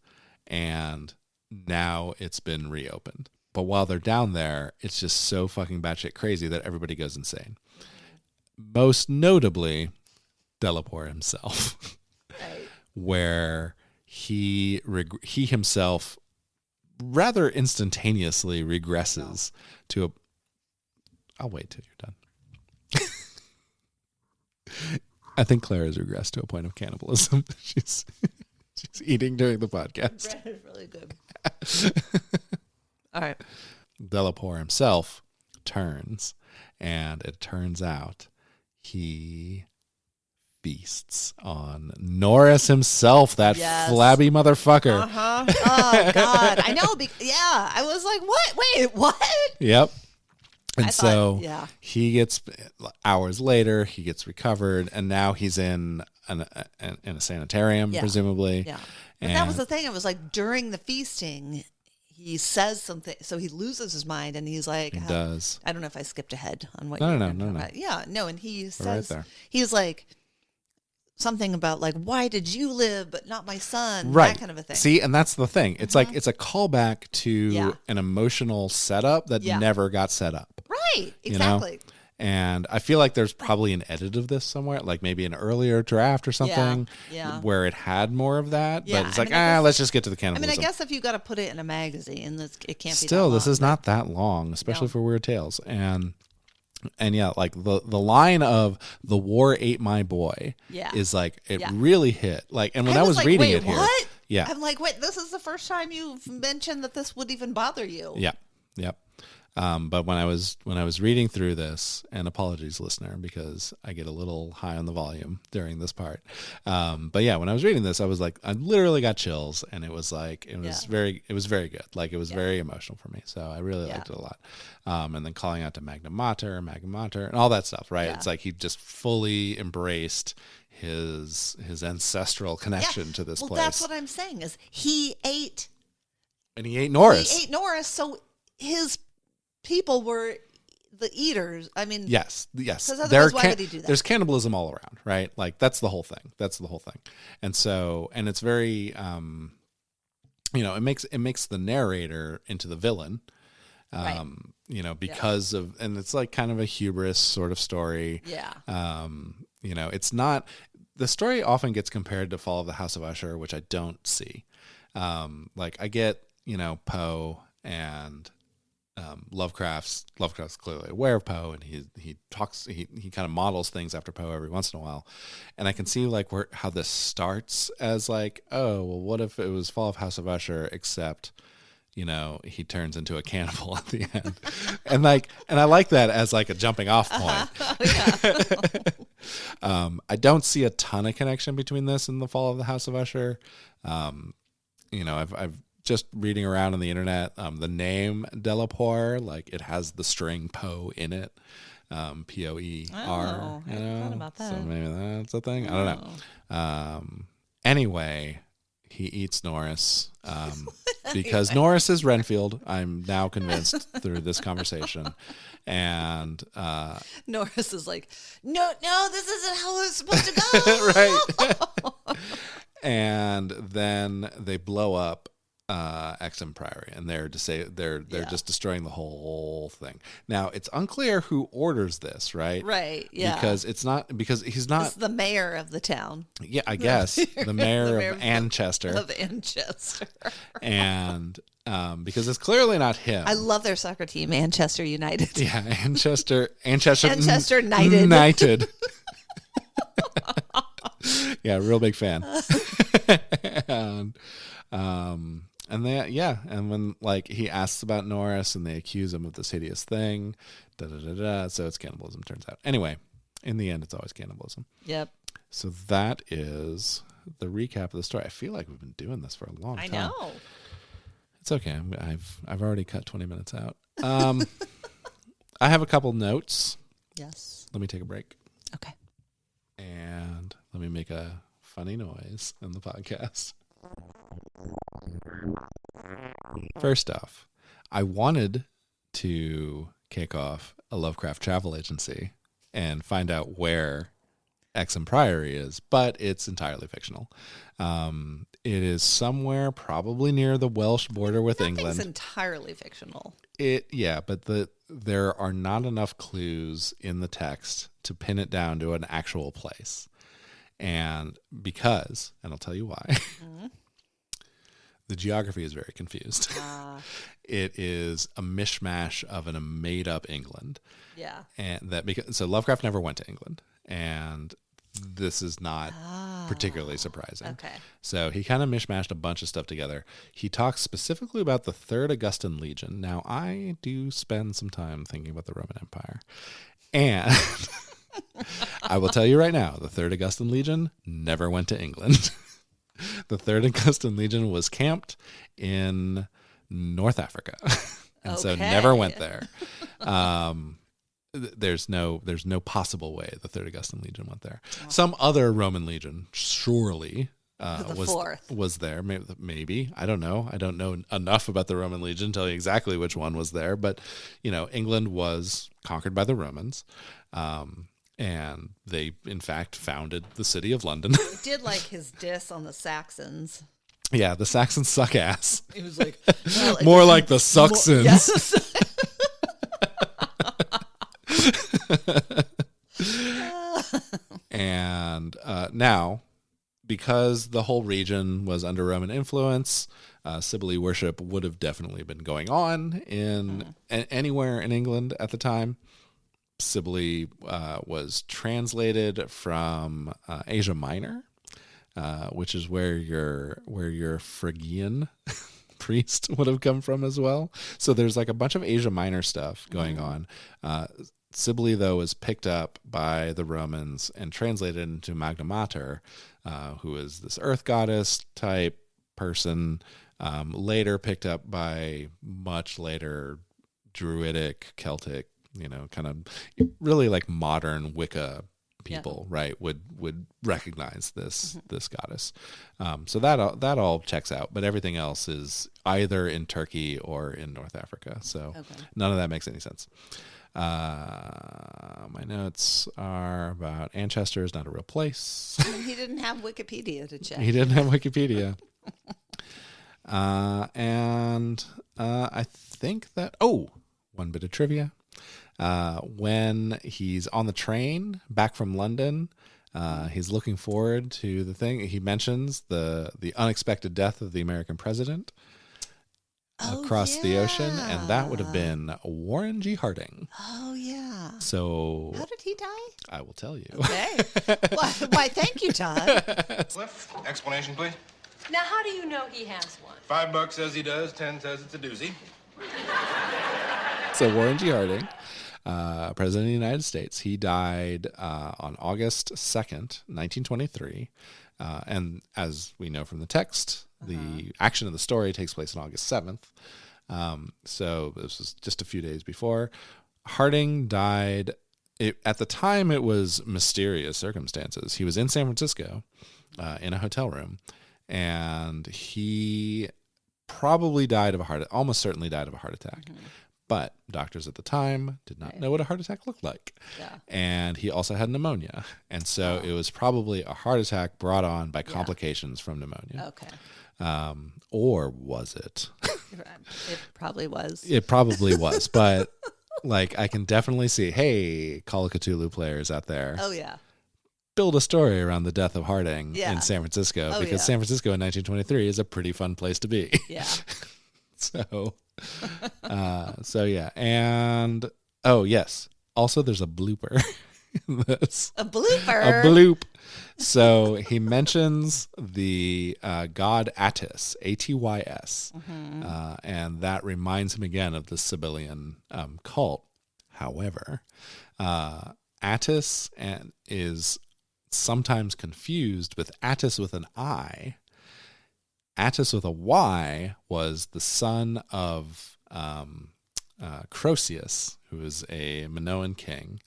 and now it's been reopened. But while they're down there, it's just so fucking batshit crazy that everybody goes insane. Most notably, Delaporte himself, Right. where he himself rather instantaneously regresses to I'll wait till you're done. I think Claire has regressed to a point of cannibalism. She's eating during the podcast. Bread is really good. All right. Delaporte himself turns, and it turns out he feasts on Norris himself, that flabby motherfucker. Uh-huh. Oh, God. I know. I was like, what? Wait, what? Yep. And yeah. he gets, hours later, he gets recovered, and now he's in a sanitarium, presumably. Yeah. But that was the thing. It was like during the feasting, he says something, so he loses his mind, and he's like, He does. I don't know if I skipped ahead on what No. about. Yeah, no, and he says, right there. He's like, something about like, why did you live but not my son? Right. That kind of a thing. See, and that's the thing. It's like, it's a callback to an emotional setup that never got set up. Right. Exactly. You know? And I feel like there's probably an edit of this somewhere, like maybe an earlier draft or something where it had more of that. Yeah. But it's let's just get to the cannibalism. I guess if you got to put it in a magazine, it can't be Still, that this long, is not that long, especially for Weird Tales. And yeah, like the line of "the war ate my boy" is like it really hit. Like, and when I was like, reading wait, it here, what? I'm like, wait, this is the first time you've mentioned that this would even bother you. Yep. But when I was reading through this, and apologies, listener, because I get a little high on the volume during this part. But yeah, when I was reading this, I was like, I literally got chills, and it was like it was very good. Like it was very emotional for me. So I really liked it a lot. And then calling out to Magna Mater, and all that stuff. Right? It's like he just fully embraced his ancestral connection to this place. That's what I'm saying is he ate Norris. So his people were the eaters. I mean, yes. Because otherwise, why would he do that? There's cannibalism all around, right? Like that's the whole thing. And so, and it's very, it makes the narrator into the villain, because of, and it's like kind of a hubris sort of story. Yeah. It's not. The story often gets compared to Fall of the House of Usher, which I don't see. Like I get, Poe and Lovecraft's clearly aware of Poe, and he talks, he kind of models things after Poe every once in a while, and I can see like how this starts as like, oh well, what if it was Fall of House of Usher except he turns into a cannibal at the end, and I like that as like a jumping off point. I don't see a ton of connection between this and the Fall of the House of Usher. I've just reading around on the internet, the name Delaporte, like it has the string Poe in it, Poer. I hadn't thought about that. So maybe that's a thing. I don't know. Anyway, he eats Norris because Norris is Renfield. I'm now convinced through this conversation. And Norris is like, no, this isn't how it's supposed to go. Right. And then they blow up Exum Priory, and they're just destroying the whole thing. Now it's unclear who orders this, right? Right. Yeah. Because he's not. It's the mayor of the town. Yeah, I guess the mayor of Anchester. Of Anchester. And because it's clearly not him. I love their soccer team, Manchester United. Yeah, Manchester United. Yeah, real big fan. And when like he asks about Norris and they accuse him of this hideous thing, so it's cannibalism, turns out. Anyway, in the end, it's always cannibalism. Yep. So that is the recap of the story. I feel like we've been doing this for a long time. I know. It's okay. I've already cut 20 minutes out. I have a couple notes. Yes. Let me take a break. Okay. And let me make a funny noise in the podcast. First off, I wanted to kick off a Lovecraft travel agency and find out where Exum Priory is, but it's entirely fictional. It is somewhere probably near the Welsh border with England. It's entirely fictional. But there are not enough clues in the text to pin it down to an actual place. And I'll tell you why. Mm-hmm. The geography is very confused. It is a mishmash of a made-up England. Yeah. And so Lovecraft never went to England, and this is not particularly surprising. Okay. So he kind of mishmashed a bunch of stuff together. He talks specifically about the Third Augustan Legion. Now, I do spend some time thinking about the Roman Empire, and I will tell you right now, the Third Augustan Legion never went to England. The Third Augustan Legion was camped in North Africa, and so never went there. There's no possible way the Third Augustan Legion went there. Some other Roman legion surely was there. Maybe. I don't know. I don't know enough about the Roman legion to tell you exactly which one was there. But England was conquered by the Romans, and they in fact founded the city of London. I did like his diss on the Saxons. Yeah, the Saxons suck ass. He was like, more like the Suxons. Yes. And now, because the whole region was under Roman influence, Sibylle worship would have definitely been going on in anywhere in England at the time. Sibylle was translated from Asia Minor, which is where your Phrygian priest would have come from as well. So there's like a bunch of Asia Minor stuff going on. Sibylle, though, was picked up by the Romans and translated into Magna Mater, who is this earth goddess type person, later picked up by much later Druidic, Celtic, kind of really like modern Wicca people, right, would recognize this goddess. So that all checks out, but everything else is either in Turkey or in North Africa. So none of that makes any sense. My notes are about Anchester is not a real place. And he didn't have Wikipedia to check. He didn't have Wikipedia. And I think that, one bit of trivia. When he's on the train back from London, he's looking forward to the thing. He mentions the unexpected death of the American president across the ocean, and that would have been Warren G. Harding. Oh, yeah. So how did he die? I will tell you. Okay. Why, thank you, Todd. Cliff, explanation, please. Now, how do you know he has one? $5 says he does, 10 says it's a doozy. So Warren G. Harding, President of the United States, he died on August 2nd, 1923. And as we know from the text, the action of the story takes place on August 7th. So this was just a few days before. Harding died. At the time, it was mysterious circumstances. He was in San Francisco in a hotel room, and he probably died of almost certainly died of a heart attack. But doctors at the time did not know what a heart attack looked like. Yeah. And he also had pneumonia. And so it was probably a heart attack brought on by complications from pneumonia. Okay. Or was it? It probably was. It probably was. But like, I can definitely see, hey, Call of Cthulhu players out there. Oh, yeah. Build a story around the deth of Harding in San Francisco, because San Francisco in 1923 is a pretty fun place to be. Yeah. So yeah. And yes. Also, there's a blooper in this. A blooper? A bloop. So he mentions the god Attis, Atys, and that reminds him again of the Sibyllian cult. However, Attis is sometimes confused with Attis with an I. Attis with a Y was the son of Croesus, who was a Minoan king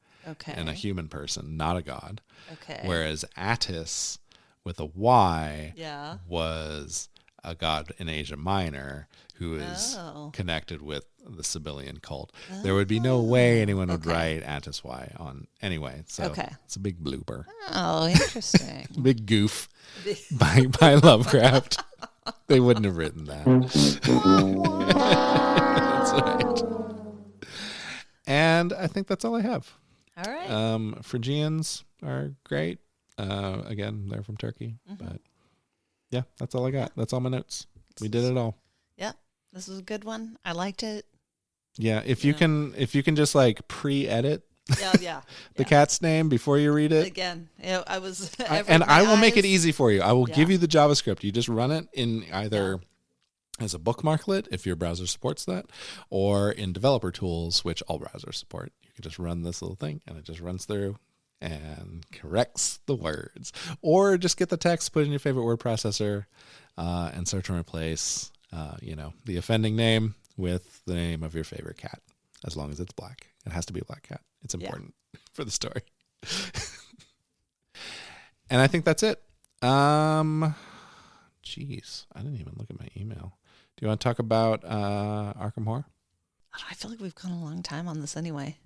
and a human person, not a god. Okay. Whereas Attis with a Y was a god in Asia Minor who is connected with the Sibyllian cult. There would be no way anyone would write Attis Y on anyway. So it's a big blooper. Oh, interesting. Big goof by Lovecraft. They wouldn't have written that. That's right. And I think that's all I have. All right. Phrygians are great. Again, they're from Turkey. But yeah, that's all I got. That's all my notes. We did it all. Yep. This was a good one. I liked it. Yeah, if you can just like pre-edit Yeah. the cat's name before you read it. Again, I was And I will make it easy for you. I will give Yeah. you the JavaScript. You just run it in either as a bookmarklet, if your browser supports that, or in developer tools, which all browsers support. You can just run this little thing and it just runs through and corrects the words. Or just get the text, put in your favorite word processor, and search and replace the offending name with the name of your favorite cat, as long as it's black. It has to be a black cat. It's important for the story. And I think that's it. Jeez, I didn't even look at my email. Do you want to talk about Arkham Horror? I feel like we've gone a long time on this anyway.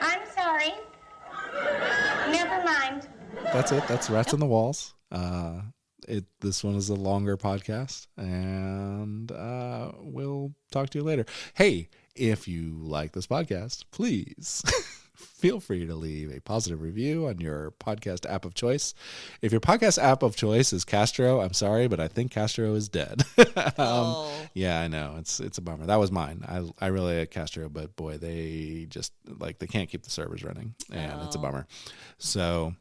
I'm sorry. Never mind. That's it. That's Rats on the Walls. This one is a longer podcast, and we'll talk to you later. Hey, if you like this podcast, please feel free to leave a positive review on your podcast app of choice. If your podcast app of choice is Castro, I'm sorry, but I think Castro is dead. Yeah, I know. It's a bummer. That was mine. I really like Castro, but boy, they just they can't keep the servers running, and it's a bummer. So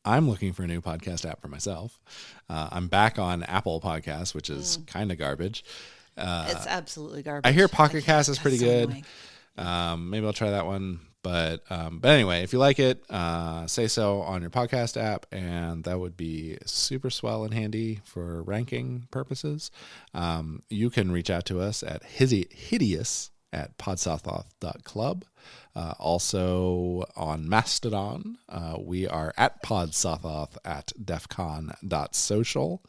I'm looking for a new podcast app for myself. I'm back on Apple Podcasts, which is kind of garbage. It's absolutely garbage. I hear Pocket Cast is pretty so good. annoying. Maybe I'll try that one. But anyway, if you like it, say so on your podcast app, and that would be super swell and handy for ranking purposes. You can reach out to us at hideous@podsothoth.club. Also on Mastodon, we are at podsothoth at defcon.social.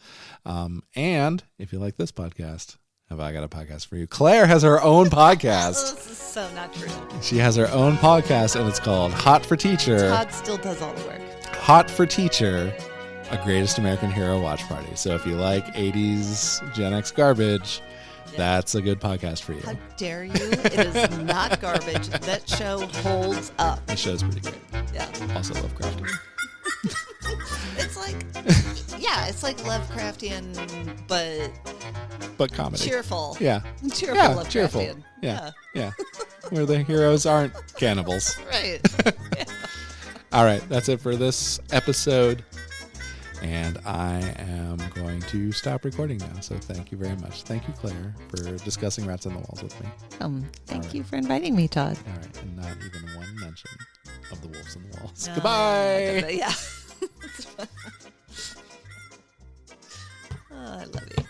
And if you like this podcast, have I got a podcast for you? Claire has her own podcast. This is so not true. She has her own podcast, and it's called Hot for Teacher. Todd still does all the work. Hot for Teacher, a Greatest American Hero watch party. So if you like 80s Gen X garbage, that's a good podcast for you. How dare you? It is not garbage. That show holds up. The show's pretty great. Yeah. Also Lovecraftian. It's like Lovecraftian, but comedy. cheerful. Yeah. Cheerful Lovecraftian. Cheerful. Yeah. Where the heroes aren't cannibals. Right. All right, that's it for this episode. And I am going to stop recording now. So thank you very much. Thank you, Claire, for discussing Rats on the Walls with me. Thank you for inviting me, Todd. All right, and not even one mention of the wolves on the walls. No, goodbye. Yeah. I love you.